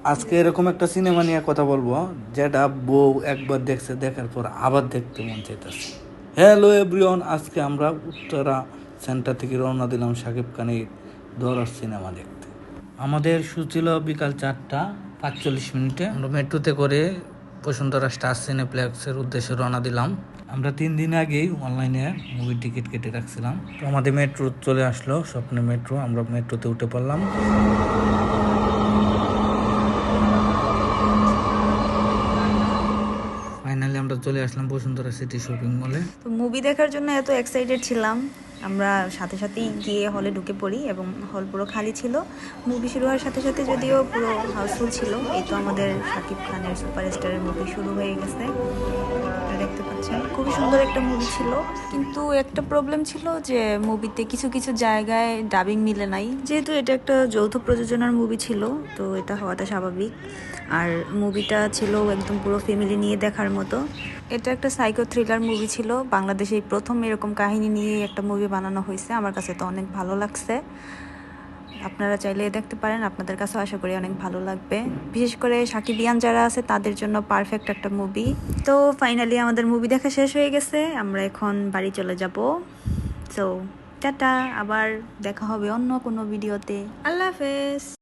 আজকে এরকম একটা সিনেমা নিয়ে কথা বলবো যেটা বউ একবার দেখছে, দেখার পর আবার দেখতে মন চাইতেছে। হ্যালো এভরিওয়ান, আজকে আমরা উত্তরা সেন্টার থেকে রওনা দিলাম শাকিব খানের দরদ সিনেমা দেখতে। আমাদের শো ছিল বিকাল 4:45। আমরা মেট্রোতে করে বসুন্ধরা স্টার সিনেপ্লেক্সের উদ্দেশ্যে রওনা দিলাম। আমরা 3 দিন আগেই অনলাইনে মুভির টিকিট কেটে রাখছিলাম। তো আমাদের মেট্রো চলে আসলো, স্বপ্নের মেট্রো। আমরা মেট্রোতে উঠে পড়লাম। ফাইনালি আমরা চলে আসলাম বসুন্ধরা সিটি শপিং মলে। তো মুভি দেখার জন্য এত এক্সাইটেড ছিলাম, আমরা সাথে সাথেই গিয়ে হলে ঢুকে পড়ি এবং হল পুরো খালি ছিল। মুভি শুরু হওয়ার সাথে সাথে যদিও পুরো হাউসফুল ছিল। এই তো আমাদের শাকিব খানের সুপারস্টারের মুভি শুরু হয়ে গেছে, দেখতে পাচ্ছেন। খুবই সুন্দর একটা মুভি ছিল, কিন্তু একটা প্রবলেম ছিল যে মুভিতে কিছু কিছু জায়গায় ডাবিং মিলে নাই। যেহেতু এটা একটা যৌথ প্রযোজনার মুভি ছিল, তো এটা হওয়াটা স্বাভাবিক। আর মুভিটা ছিল একদম পুরো ফ্যামিলি নিয়ে দেখার মতো। এটা একটা সাইকো থ্রিলার মুভি ছিল, বাংলাদেশে প্রথম এরকম কাহিনী নিয়ে একটা মুভি বানানো হয়েছে। আমার কাছে তো অনেক ভালো লাগছে, আপনারা চাইলে দেখতে পারেন, আপনাদের কাছেও আশা করি অনেক ভালো লাগবে। বিশেষ করে সাকিবিয়ান যারা আছে তাদের জন্য পারফেক্ট একটা মুভি। তো ফাইনালি আমাদের মুভি দেখা শেষ হয়ে গেছে, আমরা এখন বাড়ি চলে যাব। সো টাটা, আবার দেখা হবে অন্য কোনো ভিডিওতে। আল্লাহ হাফেজ।